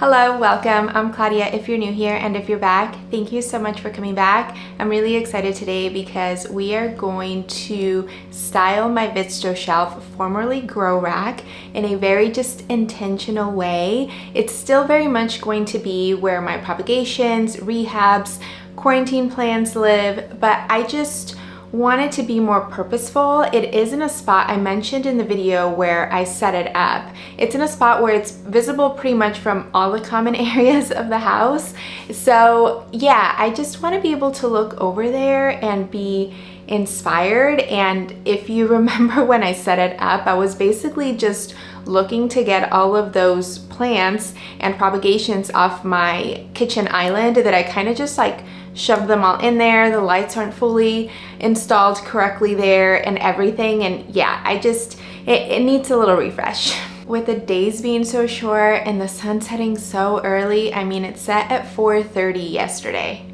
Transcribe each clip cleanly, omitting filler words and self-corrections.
Hello, welcome. I'm Claudia if you're new here, and if you're back, thank you so much for coming back. I'm really excited today because we are going to style my VITTSJÖ shelf, formerly grow rack, in a very just intentional way. It's still very much going to be where my propagations, rehabs, quarantine plants live, but I just wanted to be more purposeful. It is in a spot I mentioned in the video where I set it up. It's in a spot where it's visible pretty much from all the common areas of the house. So yeah, I just want to be able to look over there and be inspired. And if you remember when I set it up, I was basically just looking to get all of those plants and propagations off my kitchen island that I kind of just like shoved them all in there. The lights aren't fully installed correctly there and everything. And yeah, it needs a little refresh. With the days being so short and the sun setting so early, I mean, it set at 4:30 yesterday.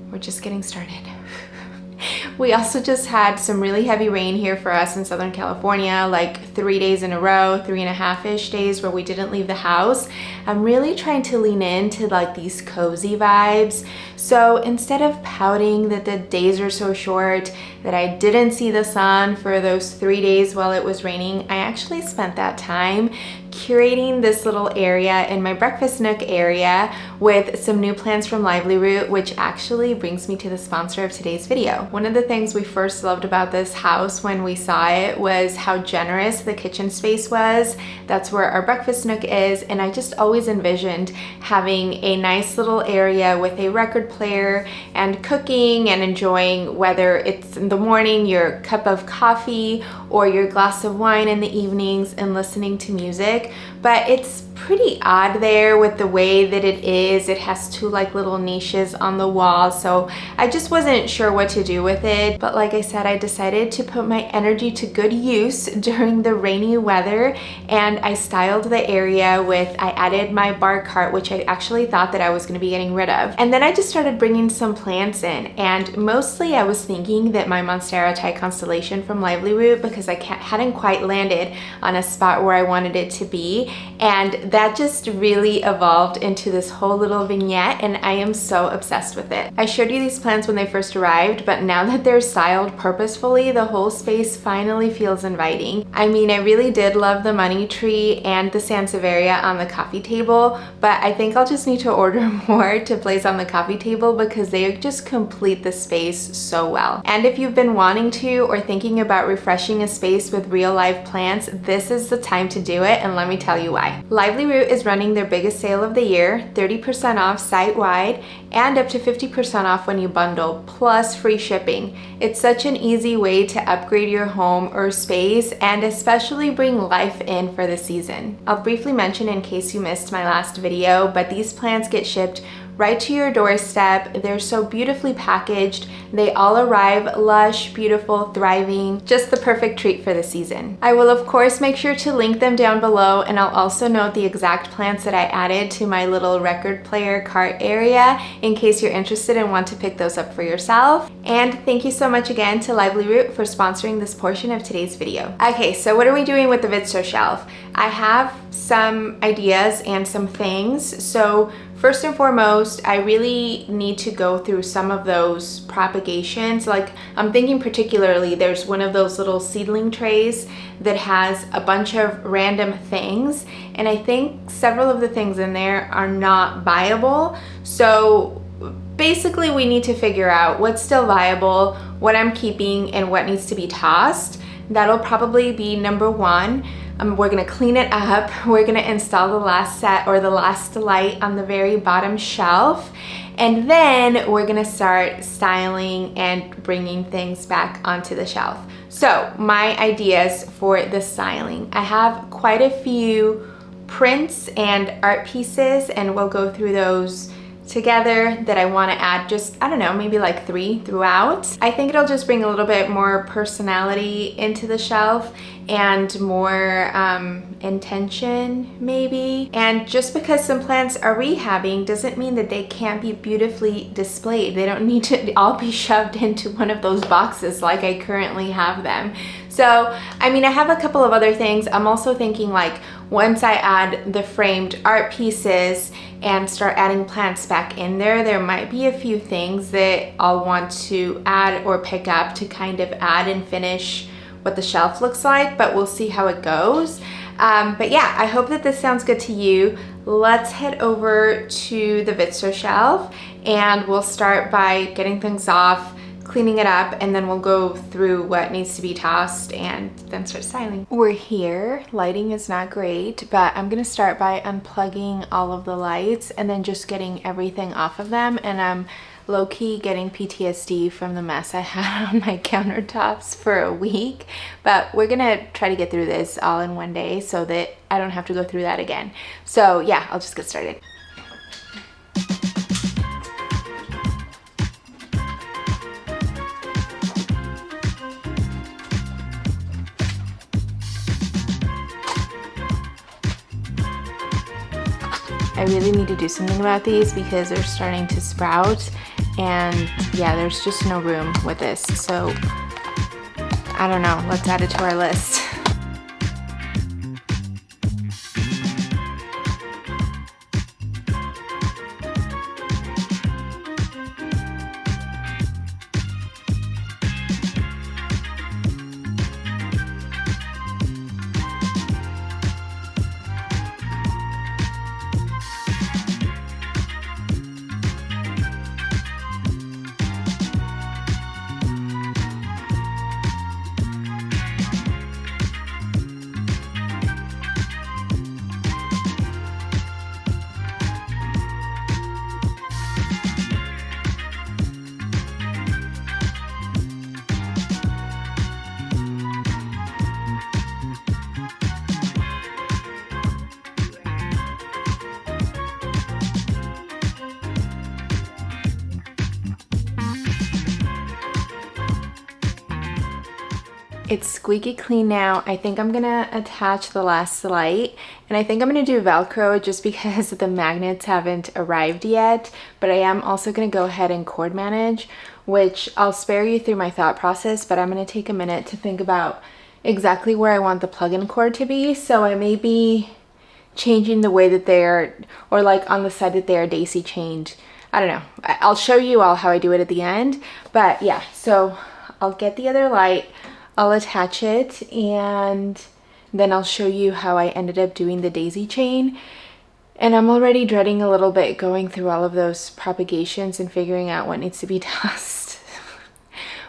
We're just getting started. We also just had some really heavy rain here for us in Southern California, like 3 days in a row, 3.5-ish days where we didn't leave the house. I'm really trying to lean into like these cozy vibes. So instead of pouting that the days are so short, that I didn't see the sun for those 3 days while it was raining, I actually spent that time curating this little area in my breakfast nook area with some new plants from Lively Root, which actually brings me to the sponsor of today's video. One of the things we first loved about this house when we saw it was how generous the kitchen space was. That's where our breakfast nook is, and I just always envisioned having a nice little area with a record player and cooking and enjoying, whether it's in the morning, your cup of coffee or your glass of wine in the evenings, and listening to music. But it's pretty odd there with the way that it is. It has two like little niches on the wall, so I just wasn't sure what to do with it. But like I said, I decided to put my energy to good use during the rainy weather, and I styled the area with, I added my bar cart, which I actually thought that I was going to be getting rid of. And then I just started bringing some plants in, and mostly I was thinking that my Monstera Thai constellation from Lively Root, because I hadn't quite landed on a spot where I wanted it to be, and that just really evolved into this whole little vignette, and I am so obsessed with it. I showed you these plants when they first arrived, but now that they're styled purposefully, the whole space finally feels inviting. I mean, I really did love the money tree and the sansevieria on the coffee table, but I think I'll just need to order more to place on the coffee table because they just complete the space so well. And if you've been wanting to or thinking about refreshing a space with real life plants, this is the time to do it, and let me tell you why. Lively Root is running their biggest sale of the year, 30% off site-wide and up to 50% off when you bundle, plus free shipping. It's such an easy way to upgrade your home or space and especially bring life in for the season. I'll briefly mention in case you missed my last video, but these plants get shipped right to your doorstep. They're so beautifully packaged. They all arrive lush, beautiful, thriving, just the perfect treat for the season. I will of course make sure to link them down below, and I'll also note the exact plants that I added to my little record player cart area in case you're interested and want to pick those up for yourself. And thank you so much again to Lively Root for sponsoring this portion of today's video. Okay, so what are we doing with the VITTSJÖ shelf? I have some ideas and some things. So first and foremost, I really need to go through some of those propagations. Like, I'm thinking particularly there's one of those little seedling trays that has a bunch of random things, and I think several of the things in there are not viable. So basically we need to figure out what's still viable, what I'm keeping, and what needs to be tossed. That'll probably be number one. We're gonna clean it up. We're gonna install the last set or the last light on the very bottom shelf. And then we're gonna start styling and bringing things back onto the shelf. So my ideas for the styling. I have quite a few prints and art pieces, and we'll go through those together that I want to add just, I don't know, maybe like 3 throughout. I think it'll just bring a little bit more personality into the shelf and more intention maybe. And just because some plants are rehabbing doesn't mean that they can't be beautifully displayed. They don't need to all be shoved into one of those boxes like I currently have them. So, I mean, I have a couple of other things. I'm also thinking like once I add the framed art pieces and start adding plants back in there, there might be a few things that I'll want to add or pick up to kind of add and finish what the shelf looks like, but we'll see how it goes. But yeah, I hope that this sounds good to you. Let's head over to the VITTSJÖ shelf and we'll start by getting things off, cleaning it up, and then we'll go through what needs to be tossed and then start styling. We're here. Lighting is not great, but I'm gonna start by unplugging all of the lights and then just getting everything off of them. And I'm low-key getting PTSD from the mess I had on my countertops for a week, but we're gonna try to get through this all in one day so that I don't have to go through that again. So yeah, I'll just get started. I really need to do something about these because they're starting to sprout, and yeah, there's just no room with this. So I don't know, let's add it to our list. It's squeaky clean now. I think I'm gonna attach the last light, and I think I'm gonna do Velcro just because the magnets haven't arrived yet, but I am also gonna go ahead and cord manage, which I'll spare you through my thought process, but I'm gonna take a minute to think about exactly where I want the plug-in cord to be. So I may be changing the way that they're, or like on the side that they are daisy chained. I don't know. I'll show you all how I do it at the end, but yeah, so I'll get the other light, I'll attach it, and then I'll show you how I ended up doing the daisy chain. And I'm already dreading a little bit going through all of those propagations and figuring out what needs to be tossed.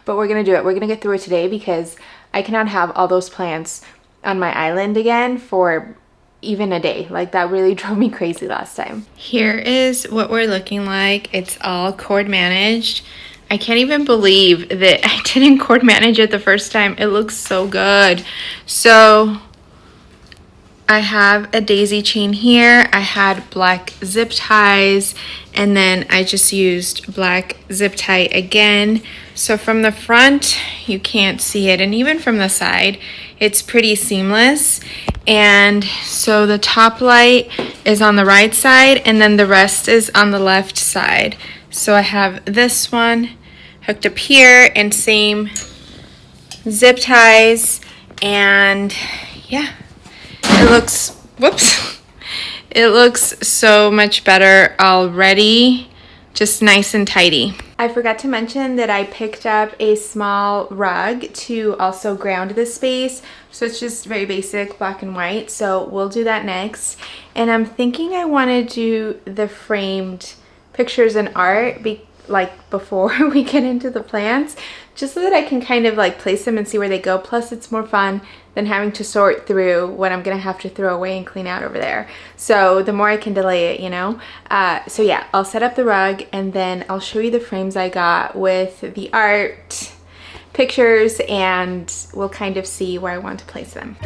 But we're gonna do it. We're gonna get through it today because I cannot have all those plants on my island again for even a day. Like, that really drove me crazy last time. Here is what we're looking like. It's all cord managed. I can't even believe that I didn't cord manage it the first time. It looks so good. So I have a daisy chain here. I had black zip ties, and then I just used black zip tie again. So from the front, you can't see it, and even from the side, it's pretty seamless. And so the top light is on the right side, and then the rest is on the left side. So I have this one hooked up here, and same zip ties, and yeah, it looks, whoops, it looks so much better already, just nice and tidy. I forgot to mention that I picked up a small rug to also ground the space, so it's just very basic black and white, so we'll do that next. And I'm thinking I want to do the framed pictures and art like before we get into the plants, just so that I can kind of like place them and see where they go. Plus it's more fun than having to sort through what I'm gonna have to throw away and clean out over there. So the more I can delay it, you know. So yeah, I'll set up the rug and then I'll show you the frames I got with the art pictures, and we'll kind of see where I want to place them.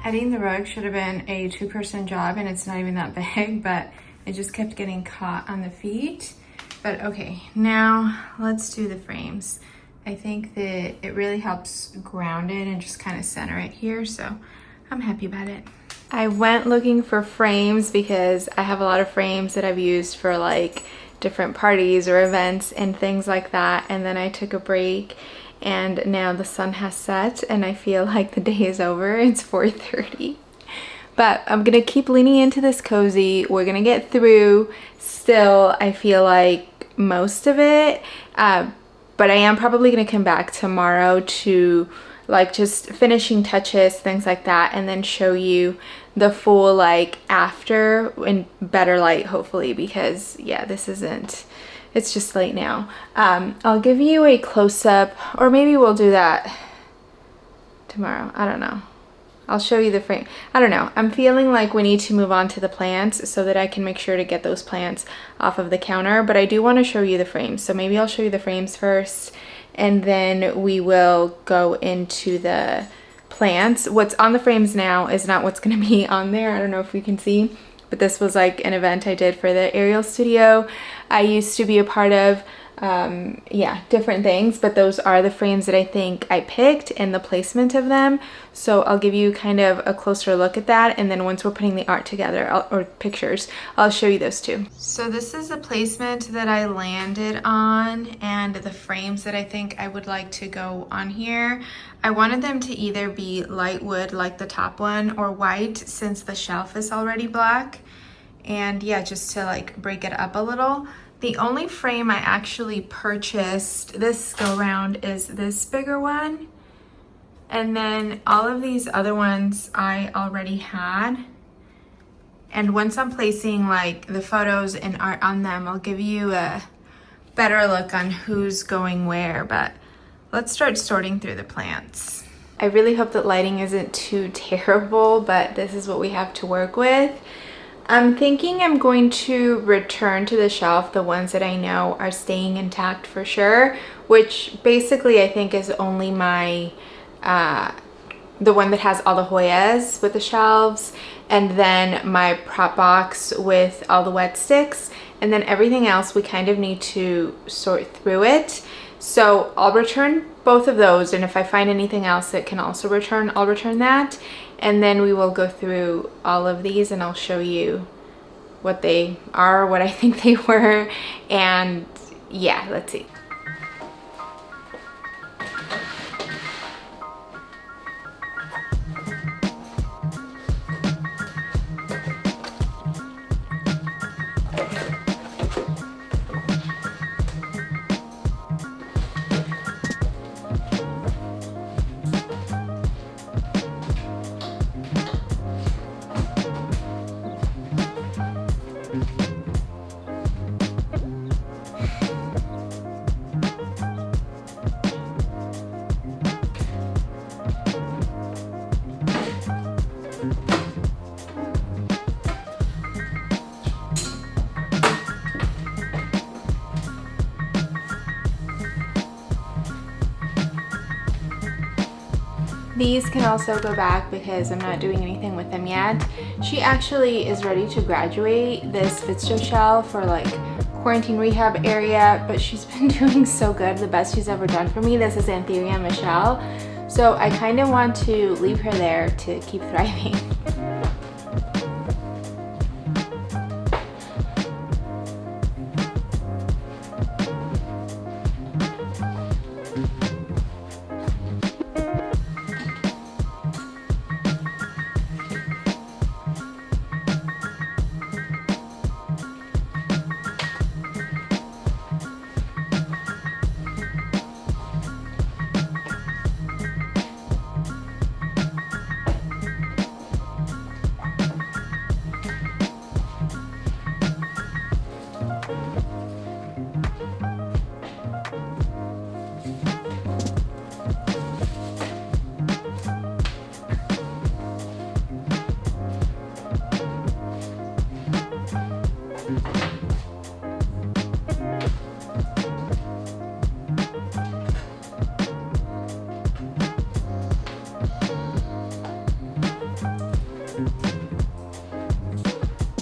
Hiding the rug should have been a two-person job, and it's not even that big, but it just kept getting caught on the feet. But okay, now let's do the frames. I think that it really helps ground it and just kind of center it here, so I'm happy about it. I went looking for frames because I have a lot of frames that I've used for like different parties or events and things like that, and then I took a break and now the sun has set and I feel like the day is over. It's 4:30. But I'm gonna keep leaning into this cozy. We're gonna get through still, I feel like, most of it. But I am probably gonna come back tomorrow to like just finishing touches, things like that, and then show you the full like after in better light, hopefully, because yeah, this isn't, it's just late now. I'll give you a close-up, or maybe we'll do that tomorrow. I don't know. I'll show you the frame. I don't know. I'm feeling like we need to move on to the plants so that I can make sure to get those plants off of the counter, but I do want to show you the frames. So maybe I'll show you the frames first, and then we will go into the plants. What's on the frames now is not what's going to be on there. I don't know if we can see, but this was like an event I did for the aerial studio I used to be a part of. Yeah, different things, but those are the frames that I think I picked and the placement of them. So I'll give you kind of a closer look at that, and then once we're putting the art together, or pictures, I'll show you those too. So this is the placement that I landed on and the frames that I think I would like to go on here. I wanted them to either be light wood like the top one, or white since the shelf is already black, and yeah, just to like break it up a little. The only frame I actually purchased this go round is this bigger one. And then all of these other ones I already had. And once I'm placing like the photos and art on them, I'll give you a better look on who's going where. But let's start sorting through the plants. I really hope that lighting isn't too terrible, but this is what we have to work with. I'm thinking I'm going to return to the shelf the ones that I know are staying intact for sure, which basically I think is only my, the one that has all the Hoyas with the shelves, and then my prop box with all the wet sticks, and then everything else we kind of need to sort through it. So I'll return both of those, and if I find anything else that can also return, I'll return that. And then we will go through all of these and I'll show you what they are, what I think they were, and yeah, let's see. These can also go back because I'm not doing anything with them yet. She actually is ready to graduate this VITTSJÖ shelf for like quarantine rehab area, but she's been doing so good, the best she's ever done for me. This is Antheria Michelle. So I kind of want to leave her there to keep thriving.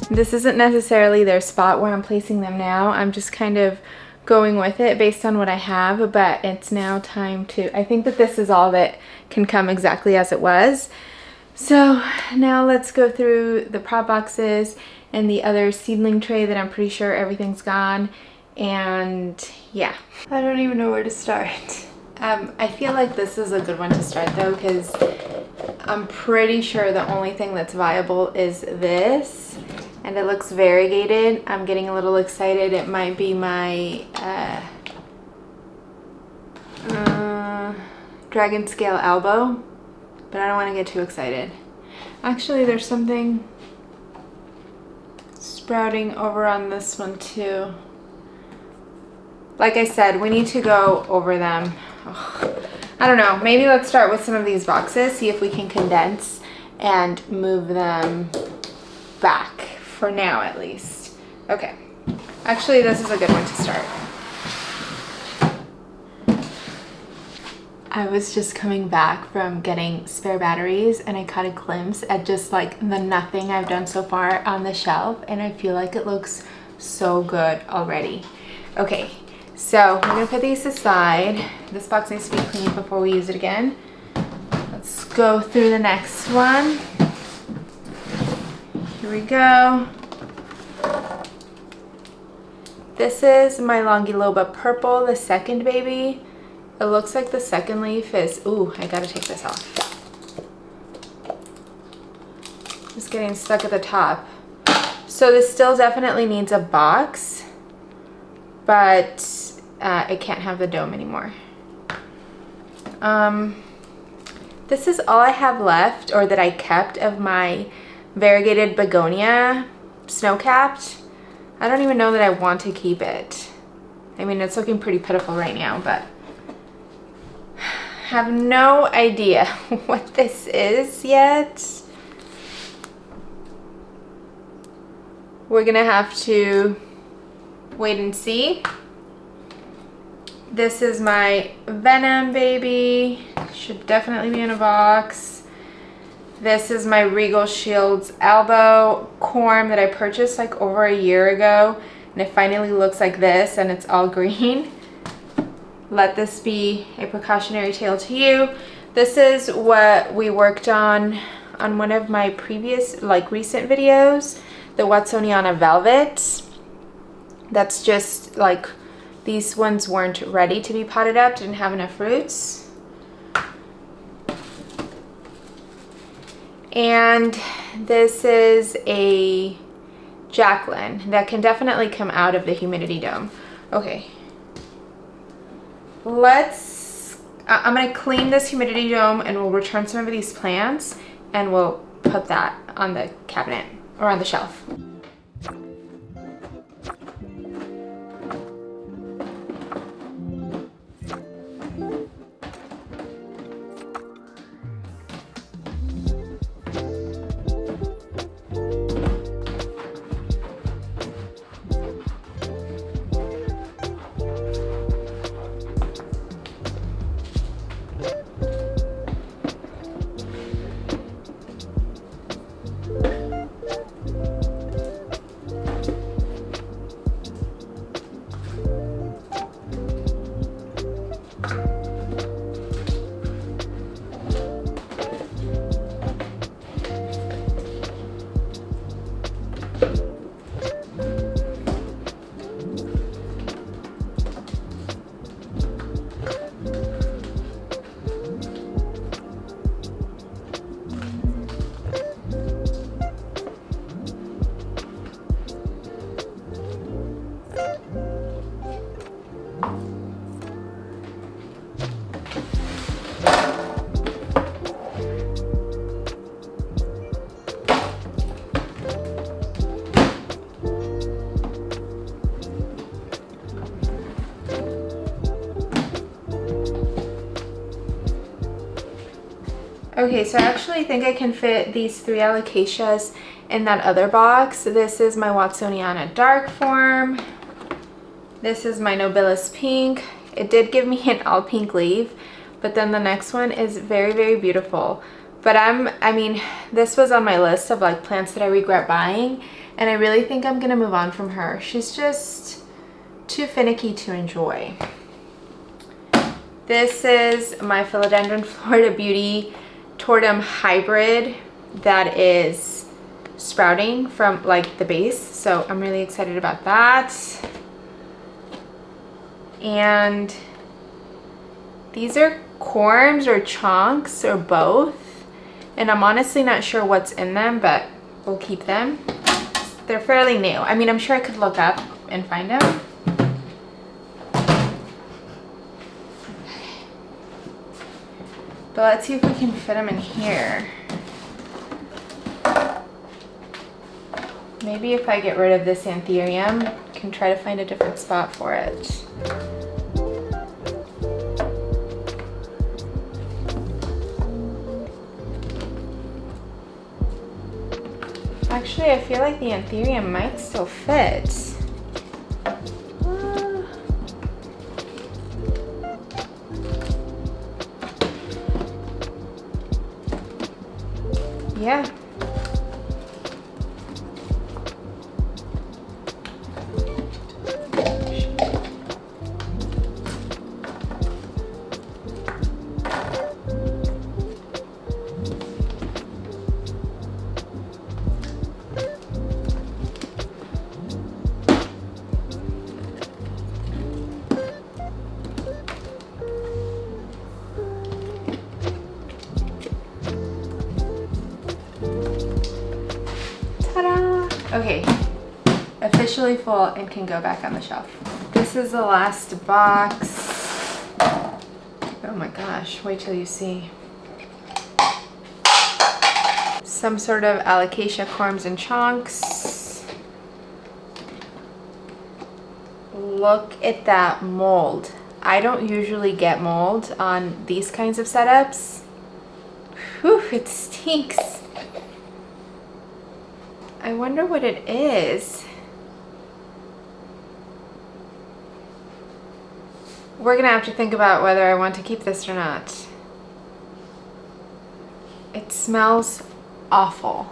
This isn't necessarily their spot where I'm placing them now. I'm just kind of going with it based on what I have, but it's now time to, I think that this is all that can come exactly as it was. So now let's go through the prop boxes and the other seedling tray that I'm pretty sure everything's gone. And yeah, I don't even know where to start. I feel like this is a good one to start though, because I'm pretty sure the only thing that's viable is this, and it looks variegated. I'm getting a little excited. It might be my dragon scale elbow, but I don't want to get too excited. Actually, there's something sprouting over on this one too. Like I said, we need to go over them. Ugh. I don't know, maybe let's start with some of these boxes, see if we can condense and move them back for now at least. Okay, actually this is a good one to start. I was just coming back from getting spare batteries and I caught a glimpse at just like the nothing I've done so far on the shelf, and I feel like it looks so good already. Okay. So we're gonna put these aside. This box needs to be cleaned before we use it again. Let's go through the next one. Here we go. This is my Longiloba Purple, the second baby. It looks like the second leaf is, ooh, I gotta take this off. It's getting stuck at the top. So this still definitely needs a box, but it can't have the dome anymore. This is all I have left, or that I kept, of my variegated begonia snow-capped. I don't even know that I want to keep it. I mean, it's looking pretty pitiful right now, but I have no idea what this is yet. We're gonna have to wait and see. This is my Venom baby. Should definitely be in a box. This is my Regal Shields elbow corm that I purchased like over a year ago, and it finally looks like this, and it's all green. Let this be a precautionary tale to you. This is what we worked on one of my previous, like recent videos, the Watsoniana Velvet. That's just like, these ones weren't ready to be potted up, didn't have enough roots. And this is a Jacqueline that can definitely come out of the humidity dome. Okay, I'm gonna clean this humidity dome and we'll return some of these plants and we'll put that on the cabinet or on the shelf. Okay, so I actually think I can fit these 3 alocasias in that other box. This is my Watsoniana dark form. This is my Nobilis pink. It did give me an all pink leaf, but then the next one is very, very beautiful. But I mean, this was on my list of like plants that I regret buying, and I really think I'm gonna move on from her. She's just too finicky to enjoy. This is my Philodendron Florida Beauty Tortum hybrid that is sprouting from like the base. So I'm really excited about that. And these are corms or chunks or both. And I'm honestly not sure what's in them, but we'll keep them. They're fairly new. I mean, I'm sure I could look up and find them. But let's see if we can fit them in here. Maybe if I get rid of this anthurium, I can try to find a different spot for it. Actually, I feel like the anthurium might still fit. Yeah. Okay, officially full and can go back on the shelf. This is the last box. Oh my gosh, wait till you see. Some sort of alocasia corms and chunks. Look at that mold. I don't usually get mold on these kinds of setups. Whew, it stinks. I wonder what it is. We're gonna have to think about whether I want to keep this or not. It smells awful.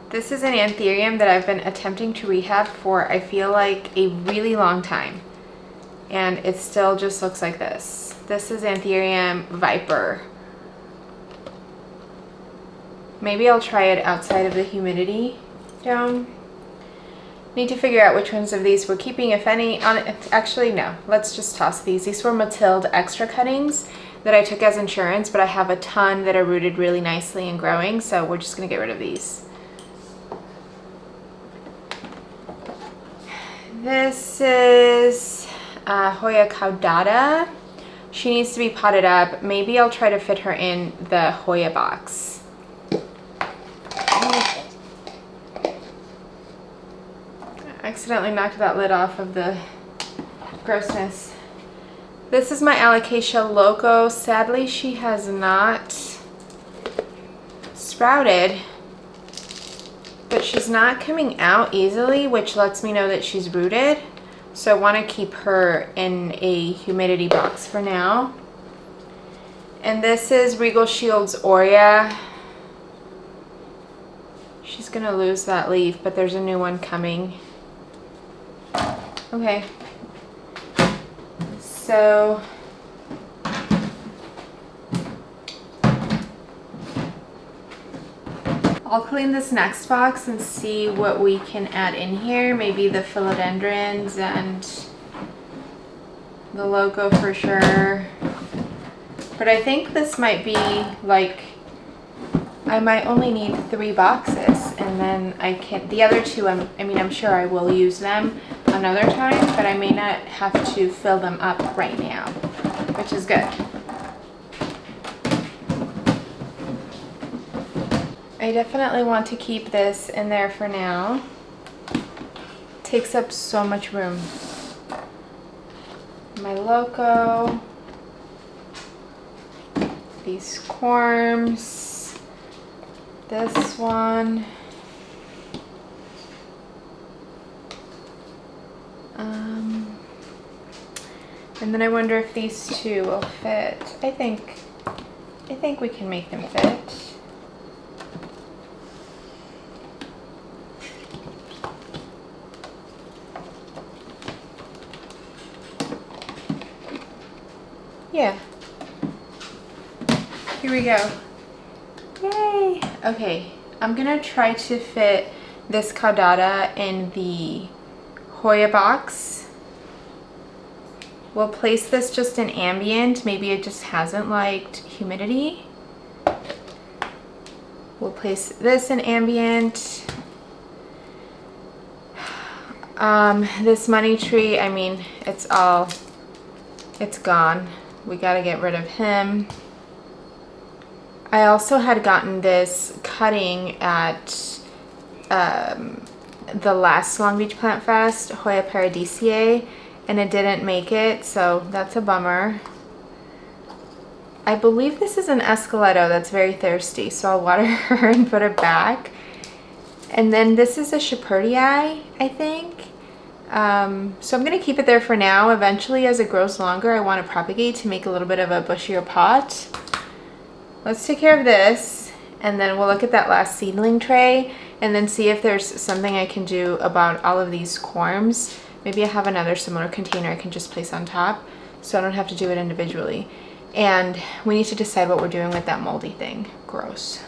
This is an anthurium that I've been attempting to rehab for, I feel like, a really long time. And it still just looks like this. This is Anthurium Viper. Maybe I'll try it outside of the humidity dome. Need to figure out which ones of these we're keeping, if any. Actually, no. Let's just toss these. These were Mathilde extra cuttings that I took as insurance, but I have a ton that are rooted really nicely and growing, so we're just going to get rid of these. This is Hoya caudata. She needs to be potted up. Maybe I'll try to fit her in the Hoya box. Accidentally knocked that lid off of the grossness. This is my Alocasia Loco. Sadly, she has not sprouted, but she's not coming out easily, which lets me know that she's rooted. So I want to keep her in a humidity box for now. And this is Regal Shields Aurea. She's gonna lose that leaf, but there's a new one coming. Okay, so I'll clean this next box and see what we can add in here. Maybe the philodendrons and the loco for sure. But I think this might be like, I might only need 3 boxes, and then I can, the other 2, I mean, I'm sure I will use them another time, but I may not have to fill them up right now, which is good. I definitely want to keep this in there for now. It takes up so much room. My loco, these corms, this one, And then I wonder if these two will fit. I think we can make them fit. Yeah. Here we go. Yay! Okay, I'm gonna try to fit this caudata in the Hoya box. We'll place this just in ambient. Maybe it just hasn't liked humidity. We'll place this in ambient. This money tree, I mean, it's gone. We gotta get rid of him. I also had gotten this cutting at the last Long Beach Plant Fest, Hoya Paradisiae, and it didn't make it, so that's a bummer. I believe this is an Esqueleto that's very thirsty, so I'll water her and put it back. And then this is a Shepherdii, I think. So I'm gonna keep it there for now. Eventually, as it grows longer, I want to propagate to make a little bit of a bushier pot. Let's take care of this, and then we'll look at that last seedling tray and then see if there's something I can do about all of these corms. Maybe I have another similar container I can just place on top so I don't have to do it individually. And we need to decide what we're doing with that moldy thing. Gross.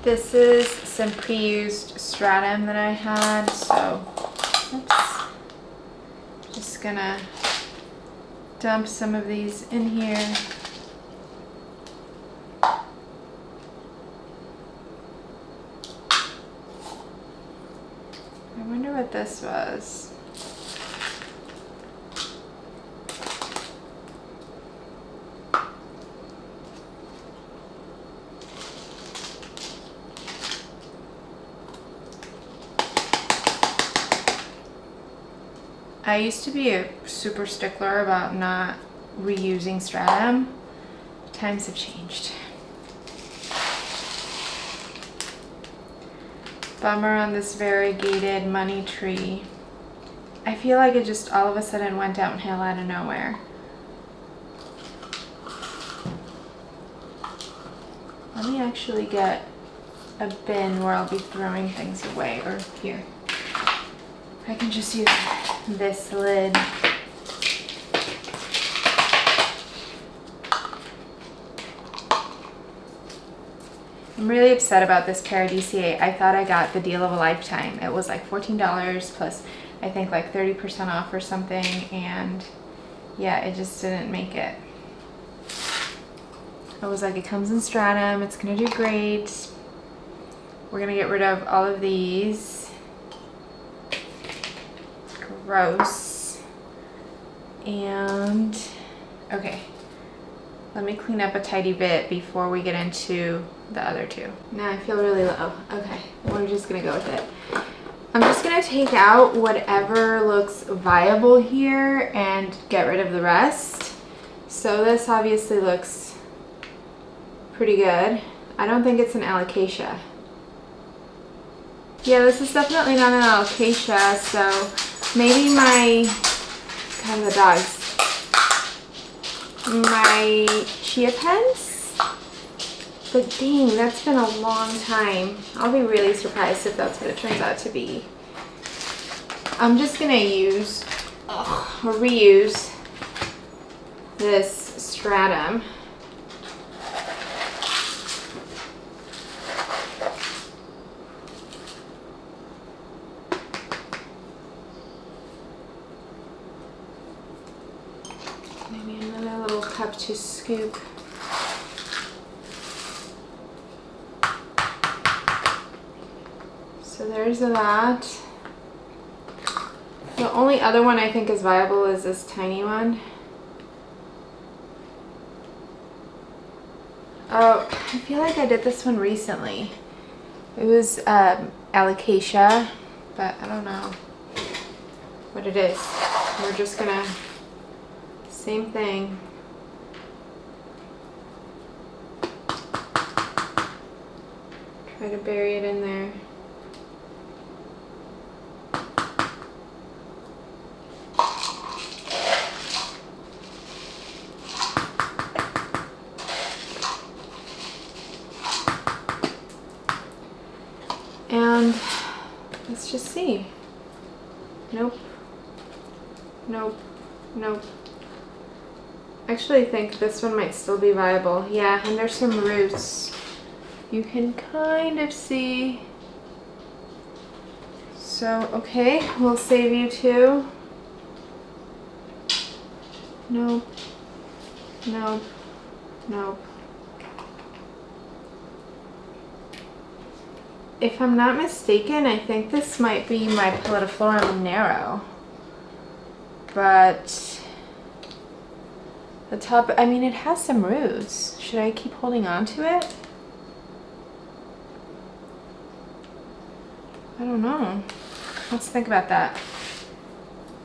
This is some pre-used Stratum that I had, so oops. Just gonna dump some of these in here. I wonder what this was. I used to be a super stickler about not reusing Stratum. Times have changed. Bummer on this variegated money tree. I feel like it just all of a sudden went downhill out of nowhere. Let me actually get a bin where I'll be throwing things away, or here. I can just use this lid. I'm really upset about this Paradisiae. I thought I got the deal of a lifetime. It was like $14 plus I think like 30% off or something, and yeah, it just didn't make it. I was like, it comes in Stratum, it's gonna do great. We're gonna get rid of all of these. Gross. And okay, let me clean up a tidy bit before we get into the other two. Now I feel really low. Okay, we're just gonna go with it. I'm just gonna take out whatever looks viable here and get rid of the rest. So this obviously looks pretty good. I don't think it's an alocasia. Yeah, this is definitely not an alocasia, so maybe my, God, the dogs. My chia pens? But dang, that's been a long time. I'll be really surprised if that's what it turns out to be. I'm just gonna use, or reuse this Stratum. Maybe another little cup to scoop. So there's that. The only other one I think is viable is this tiny one. Oh, I feel like I did this one recently. It was alocasia, but I don't know what it is. We're just gonna, same thing. Try to bury it in there. And let's just see. Nope. Nope. Nope. Actually, I think this one might still be viable. Yeah, and there's some roots. You can kind of see. So, okay, we'll save you too. Nope. Nope. Nope. If I'm not mistaken, I think this might be my Pallidiflorum Nero. But the top, I mean, it has some roots. Should I keep holding on to it? I don't know. Let's think about that.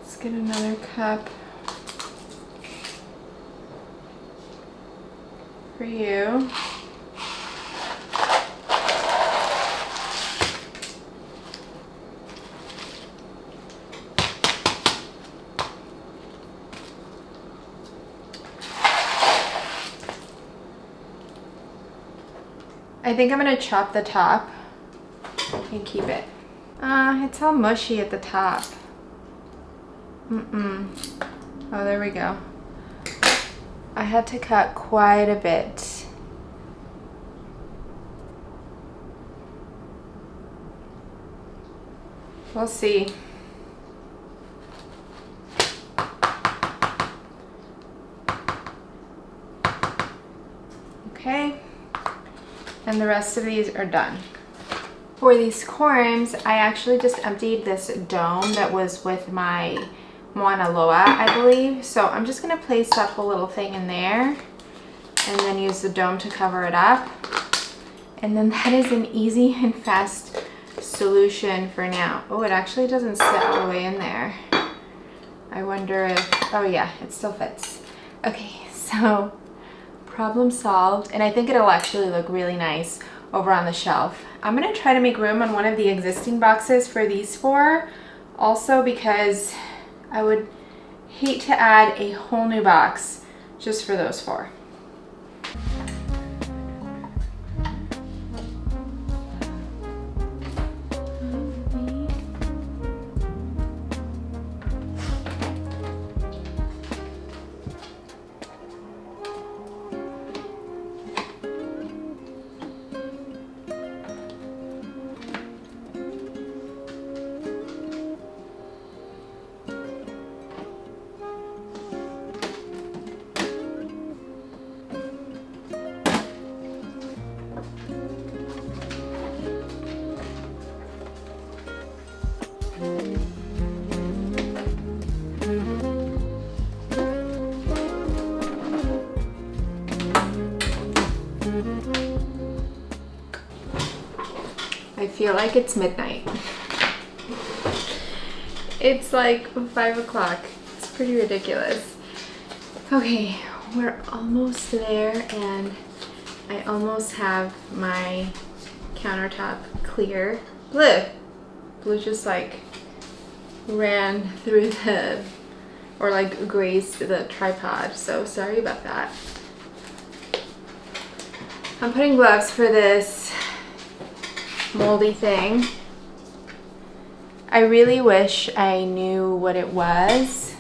Let's get another cup for you. I think I'm gonna chop the top and keep it. It's all mushy at the top. Oh, there we go. I had to cut quite a bit. We'll see. Okay. And the rest of these are done. For these corms, I actually just emptied this dome that was with my Mauna Loa, I believe. So I'm just gonna place that whole little thing in there and then use the dome to cover it up. And then that is an easy and fast solution for now. Oh, it actually doesn't sit all the way in there. I wonder if, oh yeah, it still fits. Okay, so problem solved, and I think it'll actually look really nice over on the shelf. I'm gonna try to make room on one of the existing boxes for these four, also because I would hate to add a whole new box just for those four. I feel like it's midnight. It's like 5 o'clock. It's pretty ridiculous. Okay, we're almost there, and I almost have my countertop clear. Blue just like ran through the, or like grazed the tripod, so sorry about that. I'm putting gloves for this moldy thing. I really wish I knew what it was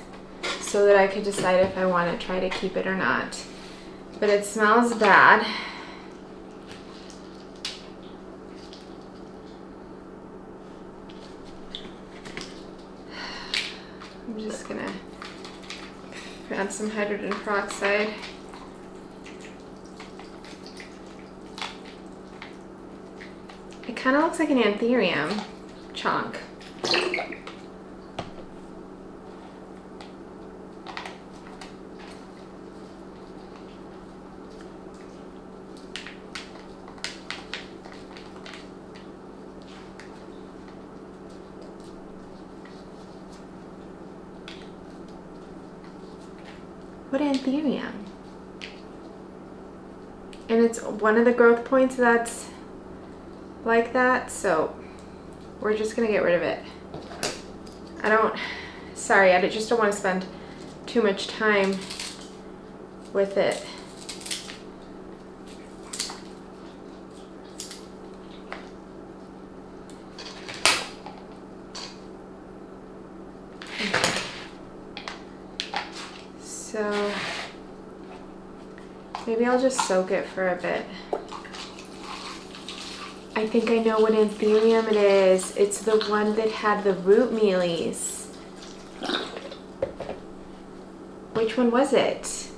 so that I could decide if I want to try to keep it or not. But it smells bad. I'm just gonna add some hydrogen peroxide. It kind of looks like an anthurium chunk. What anthurium? And it's one of the growth points that's like that, so we're just gonna get rid of it. Sorry, I just don't want to spend too much time with it. So maybe I'll just soak it for a bit. I think I know what anthurium it is. It's the one that had the root mealies. Which one was it?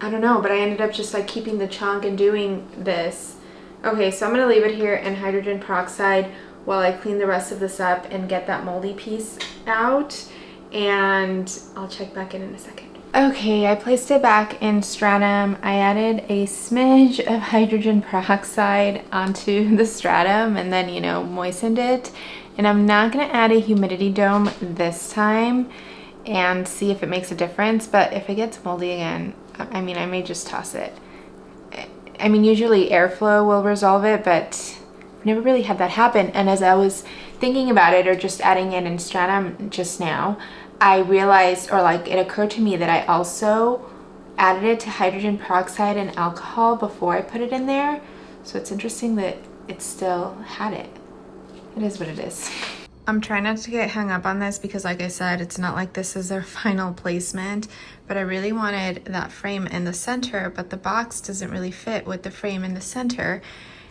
I don't know, but I ended up just like keeping the chunk and doing this. Okay, so I'm gonna leave it here in hydrogen peroxide while I clean the rest of this up and get that moldy piece out, and I'll check back in a second. Okay, I placed it back in Stratum. I added a smidge of hydrogen peroxide onto the Stratum and then, you know, moistened it. And I'm not gonna add a humidity dome this time and see if it makes a difference, but if it gets moldy again, I mean, I may just toss it. I mean, usually airflow will resolve it, but I've never really had that happen. And as I was thinking about it, or just adding it in Stratum just now, I realized, or like it occurred to me, that I also added it to hydrogen peroxide and alcohol before I put it in there. So it's interesting that it still had it. It is what it is. I'm trying not to get hung up on this because, like I said, it's not like this is their final placement, but I really wanted that frame in the center, but the box doesn't really fit with the frame in the center.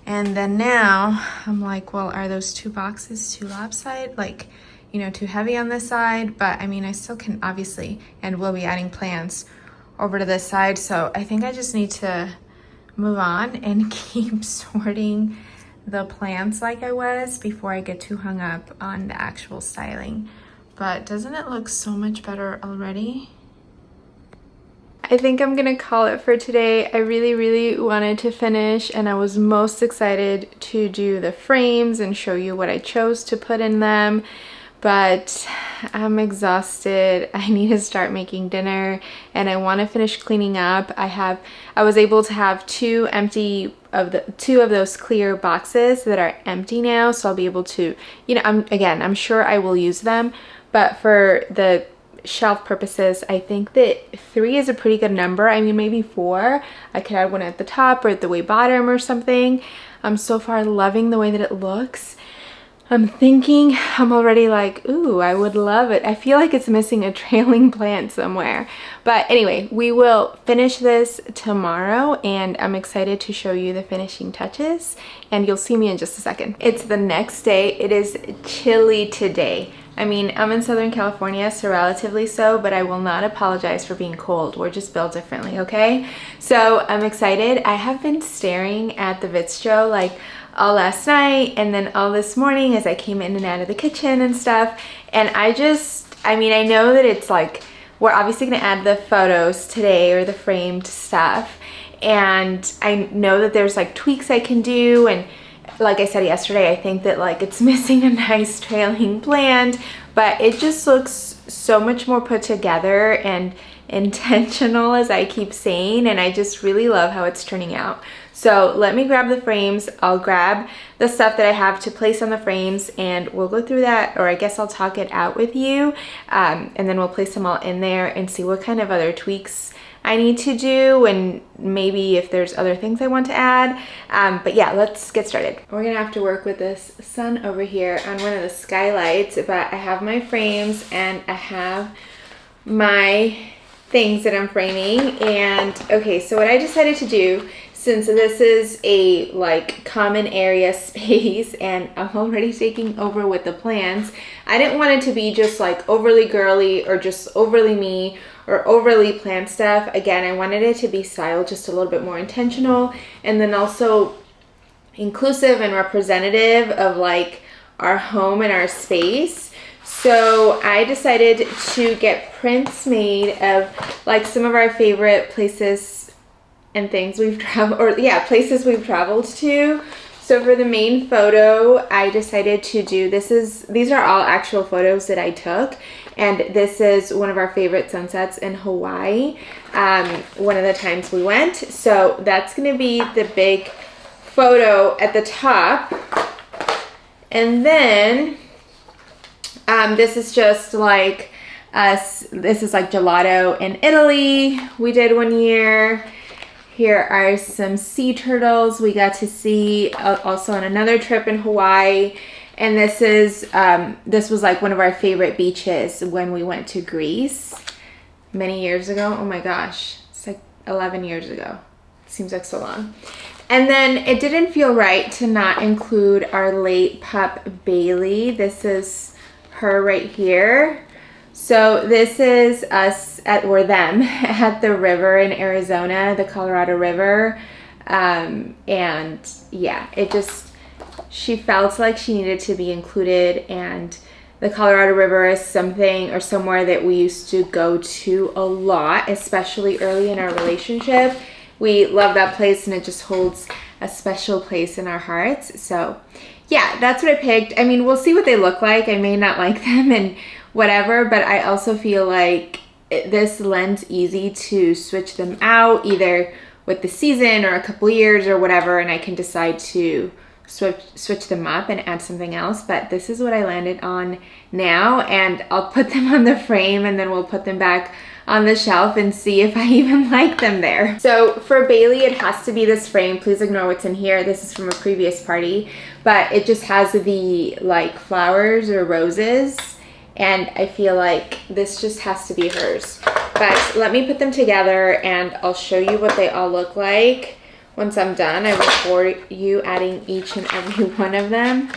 And then now I'm like, well, are those two boxes too lopsided? Like, you know, too heavy on this side? But I mean, I still can obviously, and we'll be adding plants over to this side. So I think I just need to move on and keep sorting the plants like I was before I get too hung up on the actual styling. But doesn't it look so much better already? I think I'm gonna call it for today. I really wanted to finish, and I was most excited to do the frames and show you what I chose to put in them. But I'm exhausted. I need to start making dinner, and I want to finish cleaning up. I was able to have two of those clear boxes that are empty now, so I'll be able to, you know, I'm sure I will use them, but for the shelf purposes, I think that 3 is a pretty good number. I mean, maybe 4. I could add one at the top or at the way bottom or something. I'm so far loving the way that it looks. I'm thinking, I'm already like, ooh, I would love it. I feel like it's missing a trailing plant somewhere. But anyway, we will finish this tomorrow, and I'm excited to show you the finishing touches, and you'll see me in just a second. It's the next day. It is chilly today. I mean, I'm in Southern California, so relatively so, but I will not apologize for being cold. We're just built differently, okay? So I'm excited. I have been staring at the VITTSJÖ like all last night and then all this morning as I came in and out of the kitchen and stuff. And I mean, I know that it's like, we're obviously gonna add the photos today, or the framed stuff. And I know that there's like tweaks I can do, and like I said yesterday, I think that like it's missing a nice trailing plant, but it just looks just so much more put together and intentional, as I keep saying, and I just really love how it's turning out. So let me grab the frames. I'll grab the stuff that I have to place on the frames, and we'll go through that, or I guess I'll talk it out with you, and then we'll place them all in there and see what kind of other tweaks I need to do, and maybe if there's other things I want to add. But yeah, let's get started. We're gonna have to work with this sun over here on one of the skylights, but I have my frames and I have my things that I'm framing. And okay, so what I decided to do, since this is a like common area space and I'm already taking over with the plants, I didn't want it to be just like overly girly or just overly me or overly plant stuff. Again, I wanted it to be styled just a little bit more intentional, and then also inclusive and representative of like our home and our space. So I decided to get prints made of like some of our favorite places and things we've traveled, or yeah, places we've traveled to. So for the main photo, I decided to do, these are all actual photos that I took, and this is one of our favorite sunsets in Hawaii, one of the times we went. So that's gonna be the big photo at the top. And then this is just like us, this is like gelato in Italy we did one year. Here are some sea turtles we got to see also on another trip in Hawaii. And this is this was like one of our favorite beaches when we went to Greece many years ago. Oh my gosh, it's like 11 years ago. It seems like so long. And then it didn't feel right to not include our late pup Bailey. This is her right here. So this is us or them at the river in Arizona, the Colorado River. And yeah, she felt like she needed to be included, and the Colorado River is something or somewhere that we used to go to a lot, especially early in our relationship. We love that place, and it just holds a special place in our hearts. So yeah, that's what I picked. I mean, we'll see what they look like. I may not like them and whatever, but I also feel like this lends easy to switch them out either with the season or a couple years or whatever, and I can decide to switch them up and add something else. But this is what I landed on now, and I'll put them on the frame and then we'll put them back on the shelf and see if I even like them there. So for Bailey, it has to be this frame. Please ignore what's in here. This is from a previous party, but it just has the like flowers or roses, and I feel like this just has to be hers. But let me put them together and I'll show you what they all look like. Once I'm done, I will for you adding each and every one of them.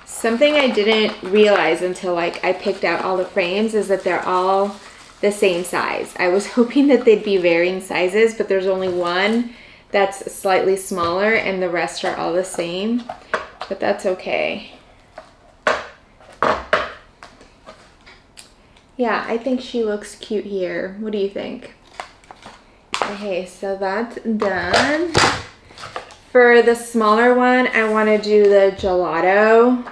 Something I didn't realize until like I picked out all the frames is that they're all the same size. I was hoping that they'd be varying sizes, but there's only one that's slightly smaller and the rest are all the same, but that's okay. Yeah, I think she looks cute here. What do you think? Okay, so that's done. For the smaller one, I want to do the gelato.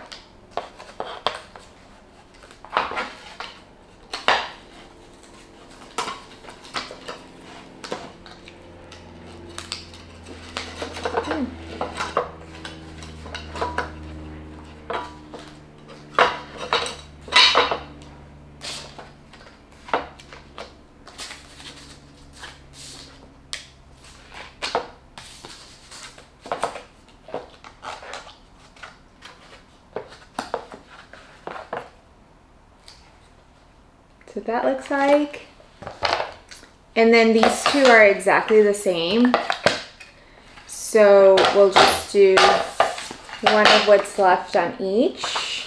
So that looks like, and then these two are exactly the same. So we'll just do one of what's left on each.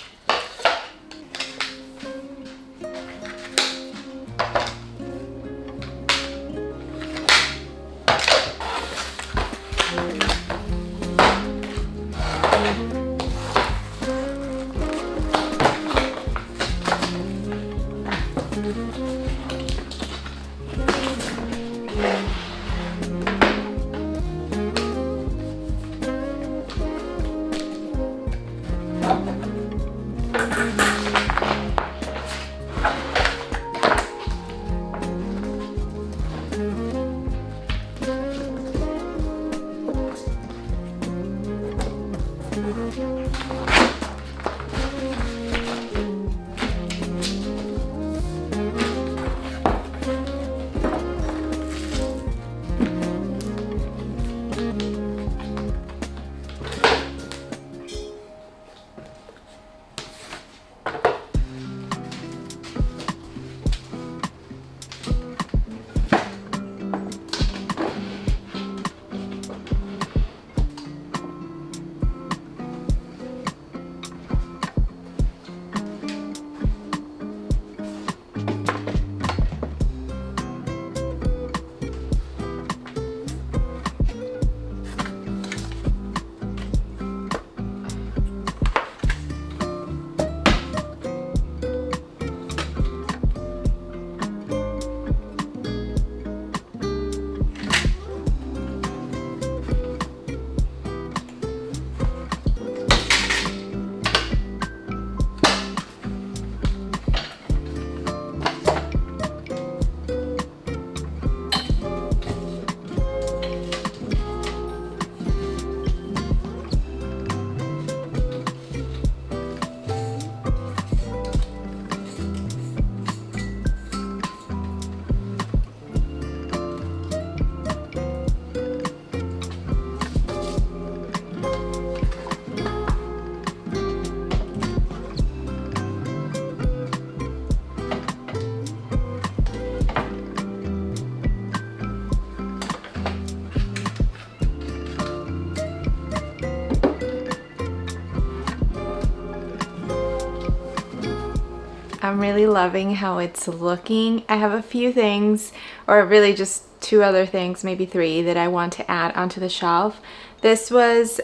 I'm really loving how it's looking. I have a few things, or really just two other things, maybe three, that I want to add onto the shelf. This was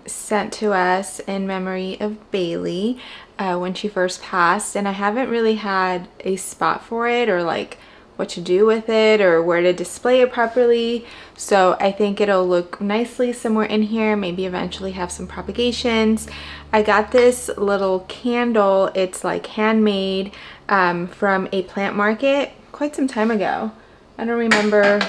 sent to us in memory of Bailey when she first passed, and I haven't really had a spot for it, or like what to do with it, or where to display it properly. So I think it'll look nicely somewhere in here, maybe eventually have some propagations. I got this little candle. It's like handmade from a plant market quite some time ago. I don't remember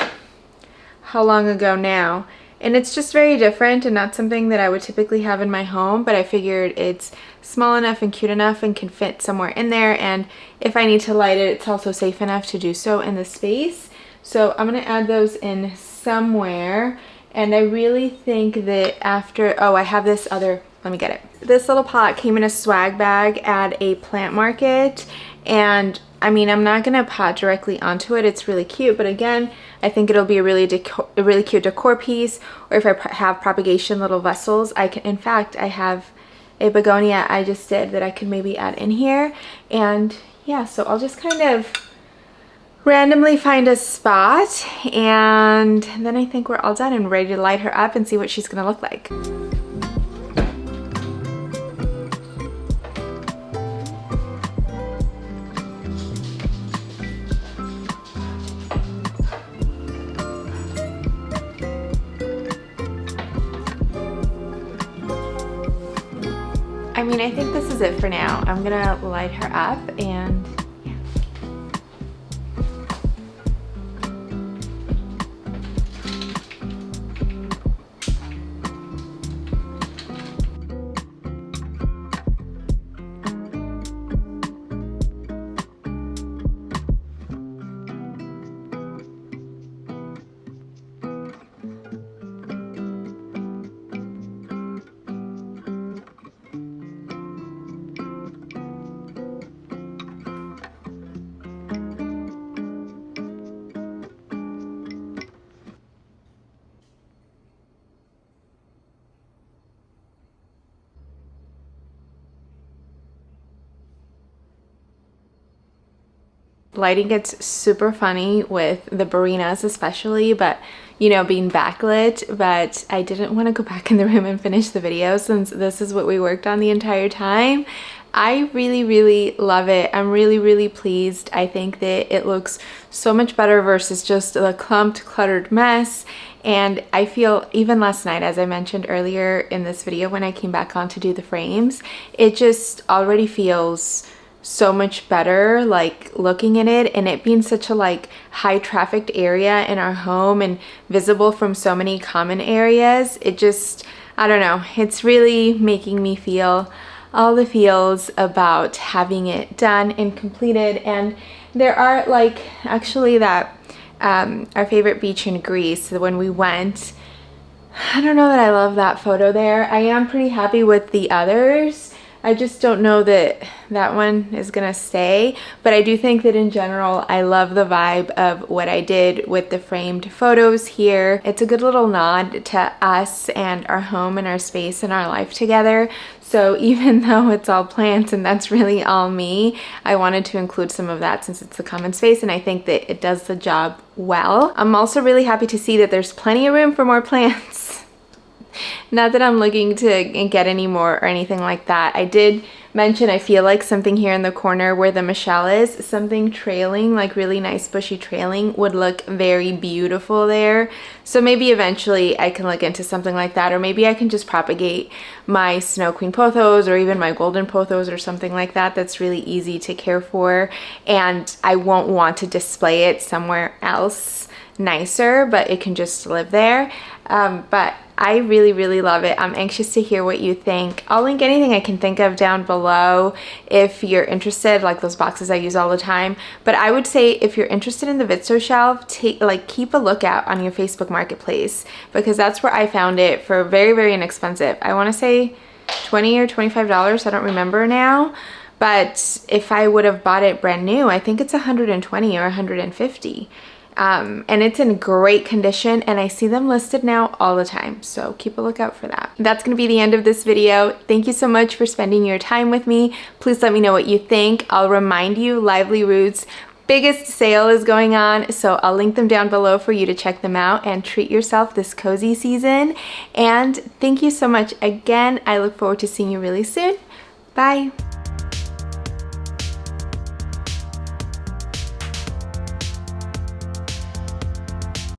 how long ago now. And it's just very different and not something that I would typically have in my home, but I figured it's small enough and cute enough and can fit somewhere in there. And if I need to light it, it's also safe enough to do so in the space. So I'm gonna add those in somewhere. And I really think that after, oh, I have this other, let me get it. This little pot came in a swag bag at a plant market. And I mean, I'm not gonna pot directly onto it. It's really cute, but again, I think it'll be a really cute decor piece. Or if I have propagation little vessels, I can, in fact, I have a begonia I just did that I could maybe add in here. And yeah, so I'll just kind of randomly find a spot, and then I think we're all done and ready to light her up and see what she's gonna look like. I mean, I think this is it for now. I'm gonna light her up and yeah. Lighting gets super funny with the Barinas especially, but you know, being backlit, but I didn't want to go back in the room and finish the video since this is what we worked on the entire time. I really love it. I'm really pleased. I think that it looks so much better versus just the clumped, cluttered mess. And I feel even last night, as I mentioned earlier in this video when I came back on to do the frames, it just already feels so much better, like looking at it, and it being such a like high trafficked area in our home and visible from so many common areas. It just, I don't know, it's really making me feel all the feels about having it done and completed. And there are like actually that our favorite beach in Greece, when we went, I don't know that I love that photo there. I am pretty happy with the others. I just don't know that that one is gonna stay, but I do think that in general, I love the vibe of what I did with the framed photos here. It's a good little nod to us and our home and our space and our life together. So even though it's all plants and that's really all me, I wanted to include some of that since it's the common space, and I think that it does the job well. I'm also really happy to see that there's plenty of room for more plants. Not that I'm looking to get any more or anything like that. I did mention I feel like something here in the corner where the Michelle is, something trailing, like really nice bushy trailing, would look very beautiful there. So maybe eventually I can look into something like that, or maybe I can just propagate my Snow Queen pothos or even my golden pothos or something like that that's really easy to care for, and I won't want to display it somewhere else nicer, but it can just live there. But I really love it. I'm anxious to hear what you think. I'll link anything I can think of down below if you're interested, like those boxes I use all the time. But I would say if you're interested in the VITTSJÖ shelf, keep a lookout on your Facebook Marketplace, because that's where I found it for very inexpensive. I want to say $20 or $25. I don't remember now. But if I would have bought it brand new, I think it's $120 or $150. and it's in great condition, and I see them listed now all the time, so keep a lookout for that. That's gonna be the end of this video. Thank you so much for spending your time with me. Please let me know what you think. I'll remind you, Lively Roots biggest sale is going on, so I'll link them down below for you to check them out and treat yourself this cozy season. And thank you so much again. I look forward to seeing you really soon. Bye.